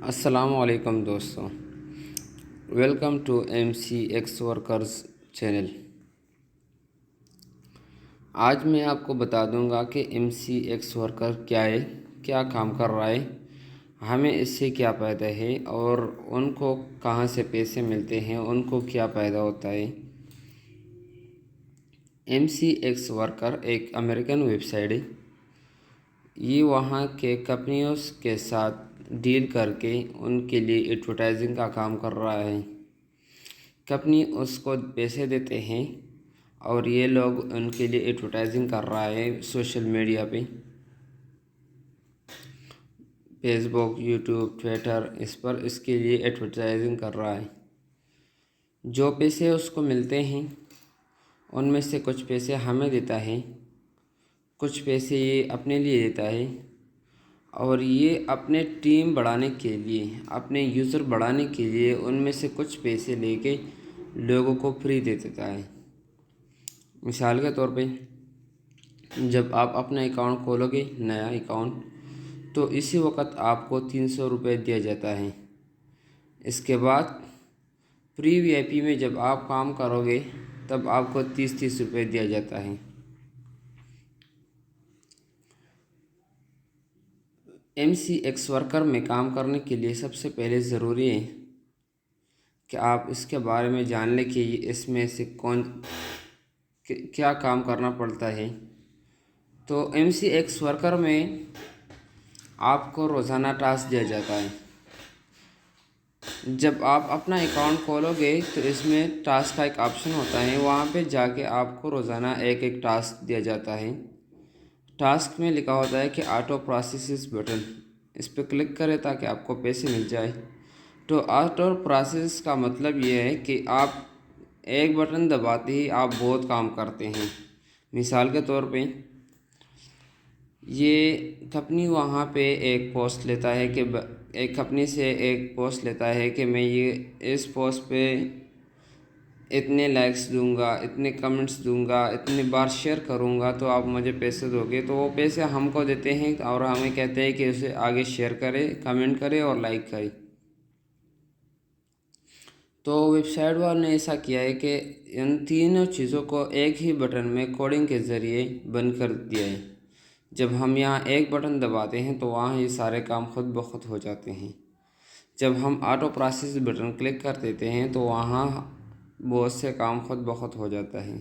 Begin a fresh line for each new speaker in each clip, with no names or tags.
अस्सलामुअलैकुम दोस्तों, welcome to MCX workers channel. आज मैं आपको बता दूंगा कि MCX वर्कर क्या है, क्या काम कर रहा है, हमें इससे क्या फ़ायदा है और उनको कहां से पैसे मिलते हैं, उनको क्या फ़ायदा होता है। MCX वर्कर एक अमेरिकन वेबसाइट है। ये वहाँ के कंपनियों के साथ डील करके उनके लिए एडवर्टाइजिंग का काम कर रहा है। कंपनी उसको पैसे देते हैं और ये लोग उनके लिए एडवर्टाइजिंग कर रहा है सोशल मीडिया पे, फेसबुक, यूट्यूब, ट्विटर, इस पर इसके लिए एडवर्टाइजिंग कर रहा है। जो पैसे उसको मिलते हैं उनमें से कुछ पैसे हमें देता है, कुछ पैसे ये अपने लिए देता है और ये अपने टीम बढ़ाने के लिए, अपने यूज़र बढ़ाने के लिए उनमें से कुछ पैसे लेके लोगों को फ्री दे देता है। मिसाल के तौर पे जब आप अपना अकाउंट खोलोगे, नया अकाउंट, तो इसी वक्त आपको 300 रुपये दिया जाता है। इसके बाद प्री VIP में जब आप काम करोगे तब आपको 30-30 रुपये दिया जाता है। MCX वर्कर में काम करने के लिए सबसे पहले ज़रूरी है कि आप इसके बारे में जान लें कि इसमें से क्या काम करना पड़ता है। तो MCX वर्कर में आपको रोज़ाना टास्क दिया जाता है। जब आप अपना अकाउंट खोलोगे तो इसमें टास्क का एक ऑप्शन होता है, वहाँ पे जाके आपको रोज़ाना एक एक टास्क दिया जाता है। टास्क में लिखा होता है कि ऑटो प्रोसेस बटन, इस पर क्लिक करें ताकि आपको पैसे मिल जाए। तो ऑटो प्रोसेस का मतलब ये है कि आप एक बटन दबाते ही आप बहुत काम करते हैं। मिसाल के तौर पे ये कंपनी वहाँ पे एक पोस्ट लेता है कि एक कंपनी से एक पोस्ट लेता है कि मैं ये इस पोस्ट पे इतने लाइक्स दूंगा, इतने कमेंट्स दूंगा, इतनी बार शेयर करूंगा तो आप मुझे पैसे दोगे। तो वो पैसे हमको देते हैं और हमें कहते हैं कि उसे आगे शेयर करें, कमेंट करें और लाइक करें। तो वेबसाइट वालों ने ऐसा किया है कि इन तीनों चीज़ों को एक ही बटन में कोडिंग के ज़रिए बंद कर दिया है। जब हम यहाँ एक बटन दबाते हैं तो वहाँ ये सारे काम खुद ब खुद हो जाते हैं। जब हम ऑटो प्रोसेस बटन क्लिक कर देते हैं तो वहाँ बहुत से काम खुद ब खुद हो जाता है।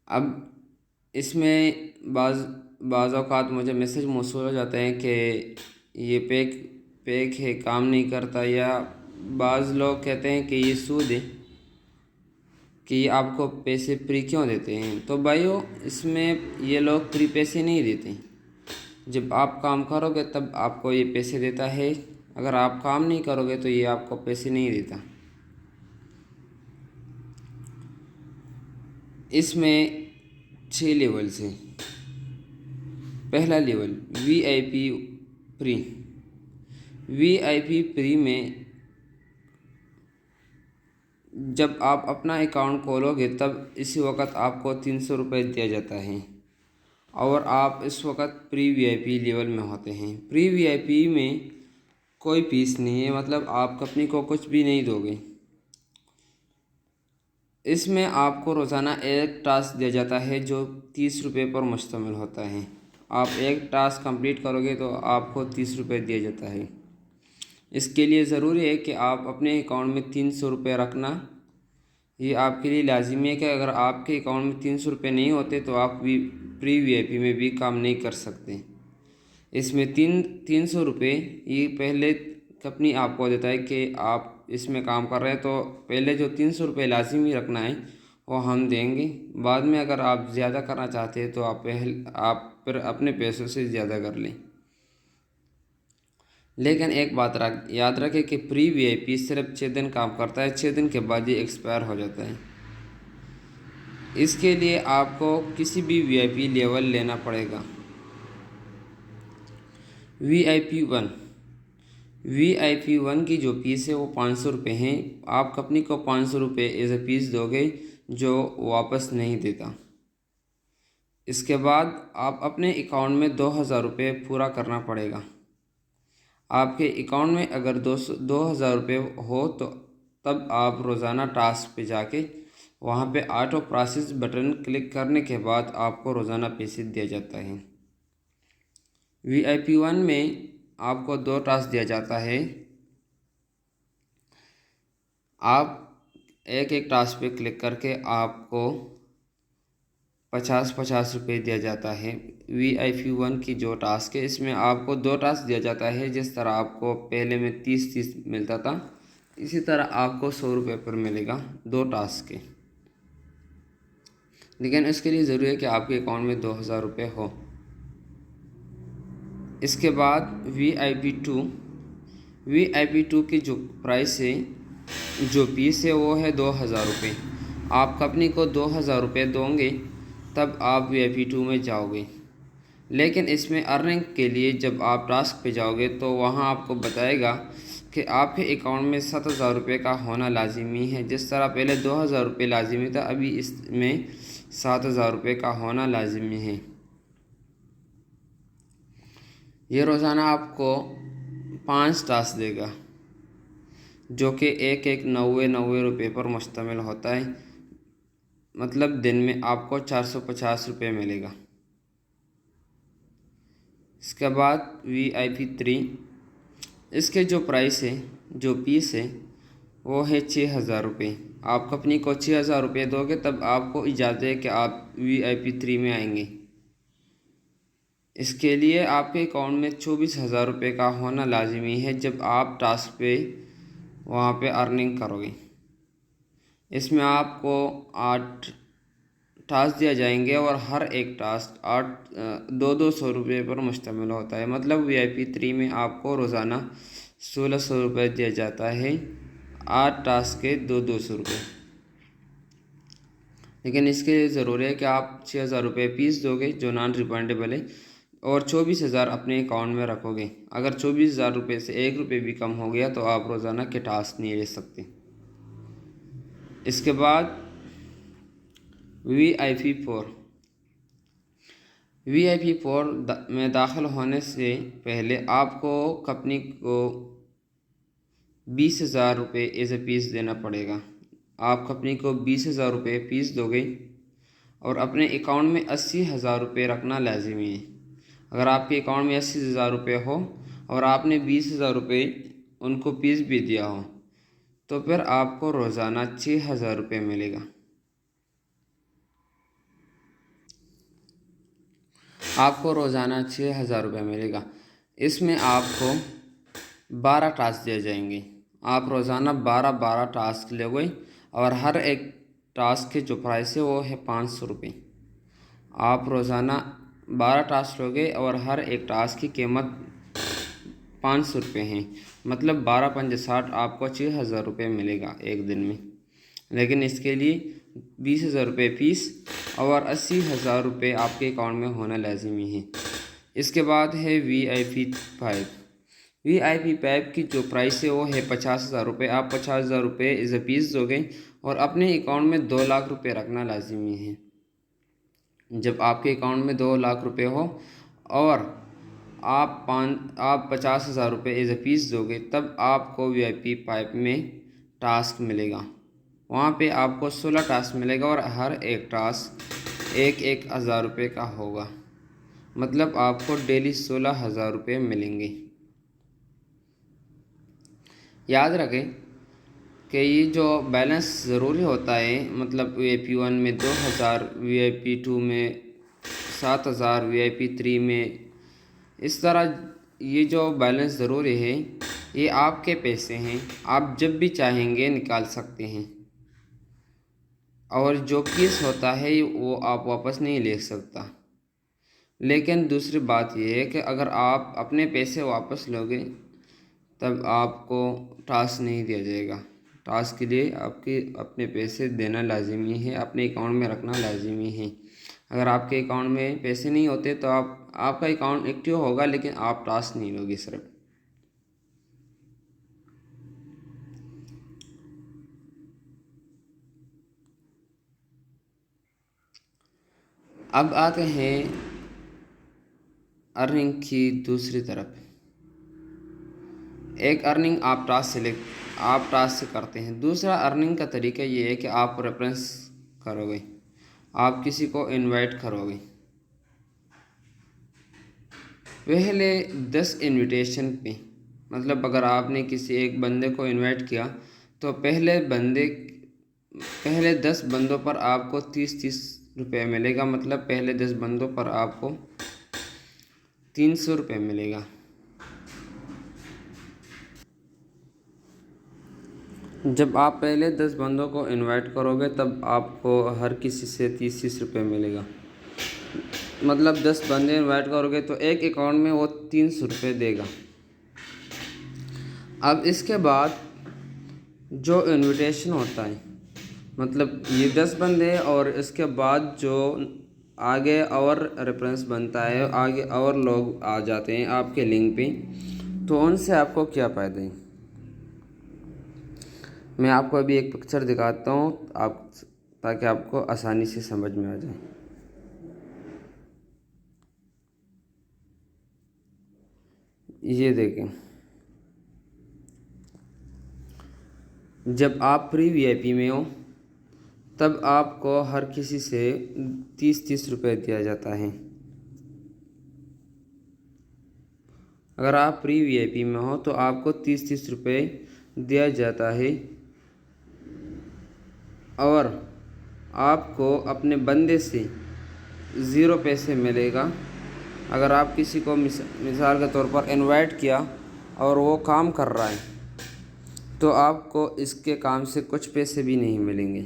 अब इसमें बाज़ औक़ात मुझे मैसेज मौसूल हो जाते हैं कि ये पैक है, काम नहीं करता, या बाज़ लोग कहते हैं कि ये सूद है, कि ये आपको पैसे फ्री क्यों देते हैं। तो भाइयों, इसमें ये लोग फ्री पैसे नहीं देते। जब आप काम करोगे तब आपको ये पैसे देता है, अगर आप काम नहीं करोगे तो ये आपको पैसे नहीं देता। इसमें 6 लेवल्स हैं। पहला level VIP pre. VIP pre में जब आप अपना अकाउंट खोलोगे तब इसी वक्त आपको 300 रुपये दिया जाता है और आप इस वक्त प्री VIP लेवल में होते हैं। प्री VIP में कोई फीस नहीं है, मतलब आप कंपनी को कुछ भी नहीं दोगे। इसमें आपको रोज़ाना एक टास्क दिया जाता है जो 30 रुपये पर मुश्तमिल होता है। आप एक टास्क कंप्लीट करोगे तो आपको 30 रुपये दिया जाता है। इसके लिए ज़रूरी है कि आप अपने अकाउंट में 300 रुपये रखना। ये आपके लिए लाजिमी है कि अगर आपके अकाउंट में 300 रुपये नहीं होते तो आप भी प्री VIP में भी काम नहीं कर सकते। इसमें 300 रुपये ये पहले कंपनी आपको देता है कि आप इसमें काम कर रहे हैं, तो पहले जो 300 रुपये लाजिमी रखना है वो हम देंगे। बाद में अगर आप ज़्यादा करना चाहते हैं तो आप फिर अपने पैसों से ज़्यादा कर लें। लेकिन एक बात याद रखें कि प्री VIP सिर्फ 6 दिन काम करता है, 6 दिन के बाद ये एक्सपायर हो जाता है। इसके लिए आपको किसी भी VIP लेवल लेना पड़ेगा। VIP 1 की जो फीस है वो 500 रुपये है। आप कंपनी को 500 रुपये एज ए फीस दोगे जो वापस नहीं देता। इसके बाद आप अपने अकाउंट में 2000 रुपये पूरा करना पड़ेगा। आपके अकाउंट में अगर 2,000 रुपये हो तो तब आप रोज़ाना टास्क पे जाके वहाँ पे ऑटो प्रोसेस बटन क्लिक करने के बाद आपको रोज़ाना पैसे दिया जाता है। VIP1 में आपको 2 टास्क दिया जाता है। आप एक टास्क पे क्लिक करके आपको 50-50 रुपये दिया जाता है। VIP1 की जो टास्क है इसमें आपको 2 टास्क दिया जाता है। जिस तरह आपको पहले में 30-30 मिलता था, इसी तरह आपको 100 रुपये पर मिलेगा 2 टास्क के। लेकिन इसके लिए ज़रूरी है कि आपके अकाउंट में 2,000 रुपये हो। इसके बाद VIP2 की जो प्राइस है, जो फीस है वो है 2,000 रुपये। आप कंपनी को 2,000 रुपये दोगे तब आप VIP2 में जाओगे। लेकिन इसमें अर्निंग के लिए जब आप टास्क पे जाओगे तो वहाँ आपको बताएगा कि आपके अकाउंट में 7,000 रुपये का होना लाजिमी है। जिस तरह पहले 2,000 रुपये लाजिमी था, अभी इसमें 7,000 रुपये का होना लाजिमी है। ये रोज़ाना आपको 5 टास्क देगा, जो कि एक 90 रुपये पर मुश्तमिल होता है। मतलब दिन में आपको 450 रुपये मिलेगा। इसके बाद VIP3, इसके जो प्राइस है, जो फीस है वो है 6,000 रुपये। आप कंपनी को 6,000 रुपये दोगे तब आपको इजाज़त है कि आप VIP3 में आएंगे। इसके लिए आपके अकाउंट में 24,000 रुपये का होना लाजिमी है जब आप टास्क पे वहाँ पे अर्निंग करोगे। इसमें आपको 8 टास्क दिया जाएंगे और हर एक टास्क 200 रुपये पर मुश्तमिल होता है। मतलब VIP3 में आपको रोज़ाना 1,600 रुपये दिया जाता है, 8 टास्क के 200 रुपये। लेकिन इसके लिए ज़रूरी है कि आप 6,000 रुपये फीस दोगे जो नॉन रिफंडेबल है, और 24,000 अपने अकाउंट में रखोगे। अगर 24,000 रुपये से 1 रुपये भी कम हो गया तो आप रोज़ाना के टास्क नहीं ले सकते। इसके बाद VIP4 में दाखिल होने से पहले आपको कंपनी को 20,000 रुपये एज ए फीस देना पड़ेगा। आप कंपनी को 20,000 रुपये फीस दोगे और अपने अकाउंट में 80,000 रुपये रखना लाजिमी है। अगर आपके अकाउंट में 80,000 रुपये हो और आपने 20,000 रुपये उनको फीस भी दिया हो तो फिर आपको रोज़ाना 6,000 रुपये मिलेगा। आपको रोज़ाना 6,000 रुपये मिलेगा। इसमें आपको 12 टास्क दिए जाएंगे। आप रोज़ाना 12 टास्क लोगे और हर एक टास्क के जो प्राइस है वो है 500 रुपये। आप रोज़ाना 12 टास्क लोगे और हर एक टास्क की कीमत 500 रुपये हैं। मतलब 12×5 = 60, आपको 6,000 रुपये मिलेगा एक दिन में। लेकिन इसके लिए 20,000 रुपये फीस और 80,000 रुपये आपके अकाउंट में होना लाजिमी है। इसके बाद है VIP5 की जो प्राइस है वो है 50,000 रुपये। आप 50,000 रुपये एज ए फीस दोगे और अपने अकाउंट में 2 लाख रुपये रखना लाजिमी है। जब आपके अकाउंट में 2 लाख रुपये हो और आप 50,000 रुपये एज ए फीस दोगे तब आपको VIP5 में टास्क मिलेगा। वहाँ पे आपको 16 टास्क मिलेगा और हर एक टास्क 1,000 रुपये का होगा। मतलब आपको डेली 16,000 रुपये मिलेंगे। याद रखें कि ये जो बैलेंस ज़रूरी होता है, मतलब VIP1 में 2,000, VIP2 में 7,000, VIP3 में, इस तरह ये जो बैलेंस ज़रूरी है ये आपके पैसे हैं, आप जब भी चाहेंगे निकाल सकते हैं। और जो फीस होता है वो आप वापस नहीं ले सकता। लेकिन दूसरी बात यह है कि अगर आप अपने पैसे वापस लोगे तब आपको टास्क नहीं दिया जाएगा। टास्क के लिए आपके अपने पैसे देना लाजिमी है, अपने अकाउंट में रखना लाजिमी है। अगर आपके अकाउंट में पैसे नहीं होते तो आपका अकाउंट एक्टिव होगा लेकिन आप टास्क नहीं लोगे सिर्फ। अब आते हैं अर्निंग की दूसरी तरफ। एक अर्निंग आप टास्क से करते हैं। दूसरा अर्निंग का तरीका ये है कि आप रेफरेंस करोगे, आप किसी को इनवाइट करोगे। पहले 10 इनविटेशन पे, मतलब अगर आपने किसी एक बंदे को इनवाइट किया तो पहले 10 बंदों पर आपको 30-30 रुपये मिलेगा। मतलब पहले 10 बंदों पर आपको 300 रुपये मिलेगा। जब आप पहले 10 बंदों को इनवाइट करोगे तब आपको हर किसी से 30-30 रुपये मिलेगा। मतलब 10 बंदे इनवाइट करोगे तो एक अकाउंट में वो 300 रुपये देगा। अब इसके बाद जो इनविटेशन होता है, मतलब ये 10 बंदे और इसके बाद जो आगे और रेफरेंस बनता है, आगे और लोग आ जाते हैं आपके लिंक पे, तो उनसे आपको क्या फ़ायदा है। मैं आपको अभी एक पिक्चर दिखाता हूँ ताकि आपको आसानी से समझ में आ जाए। ये देखें, जब आप प्री वीआईपी में हो तब आपको हर किसी से 30-30 रुपये दिया जाता है। अगर आप प्री वीआईपी में हो तो आपको 30-30 रुपये दिया जाता है और आपको अपने बंदे से 0 पैसे मिलेगा। अगर आप किसी को मिसाल के तौर पर इनवाइट किया और वो काम कर रहा है तो आपको इसके काम से कुछ पैसे भी नहीं मिलेंगे।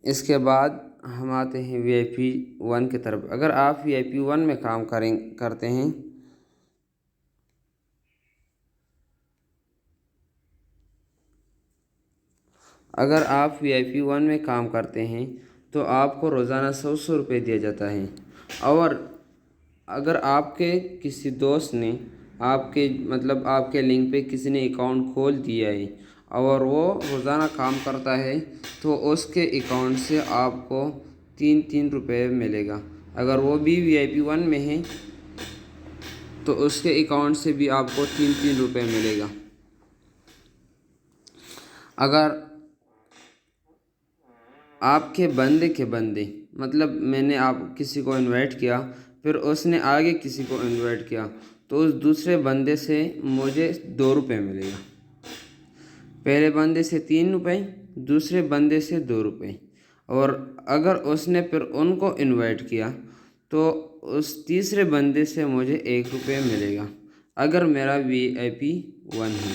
इसके बाद हम आते हैं VIP 1 की तरफ। अगर आप VIP 1 में काम करते हैं अगर आप VIP 1 में काम करते हैं तो आपको रोज़ाना 100 रुपये दिया जाता है। और अगर आपके किसी दोस्त ने आपके लिंक पे किसी ने अकाउंट खोल दिया है और वो रोज़ाना काम करता है तो उसके अकाउंट से आपको 3-3 रुपये मिलेगा। अगर वो भी VIP 1 में है तो उसके अकाउंट से भी आपको 3-3 रुपये मिलेगा। अगर आपके बंदे के बंदे, मतलब मैंने आप किसी को इनवाइट किया फिर उसने आगे किसी को इनवाइट किया तो उस दूसरे बंदे से मुझे 2 रुपये मिलेगा। पहले बंदे से 3 रुपये, दूसरे बंदे से 2 रुपये। और अगर उसने फिर उनको इनवाइट किया तो उस तीसरे बंदे से मुझे 1 रुपये मिलेगा अगर मेरा VIP 1 है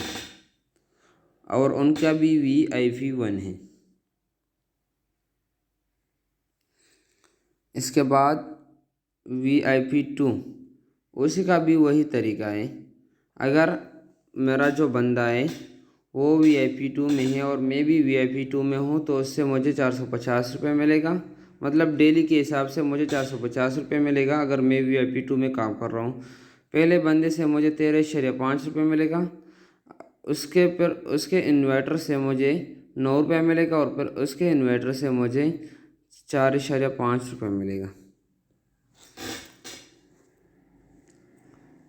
और उनका भी VIP 1 है। इसके बाद VIP 2, उसी का भी वही तरीका है। अगर मेरा जो बंदा है वो VIP 2 में है और मैं भी VIP 2 में हूँ तो उससे मुझे 450 रुपये मिलेगा। मतलब डेली के हिसाब से मुझे 450 रुपये मिलेगा अगर मैं VIP 2 में काम कर रहा हूँ। पहले बंदे से मुझे 13.5 रुपये मिलेगा, उसके इन्वर्टर से मुझे 9 रुपये मिलेगा और फिर उसके इन्वर्टर से मुझे 4.5 रुपये मिलेगा।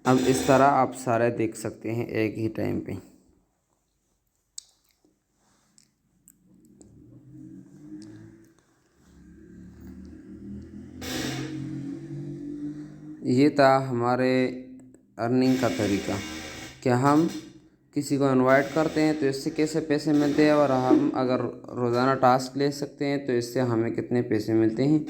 अब इस तरह आप सारे देख सकते हैं एक ही टाइम पे। ये था हमारे अर्निंग का तरीका कि हम किसी को इनवाइट करते हैं तो इससे कैसे पैसे मिलते हैं और हम अगर रोज़ाना टास्क ले सकते हैं तो इससे हमें कितने पैसे मिलते हैं।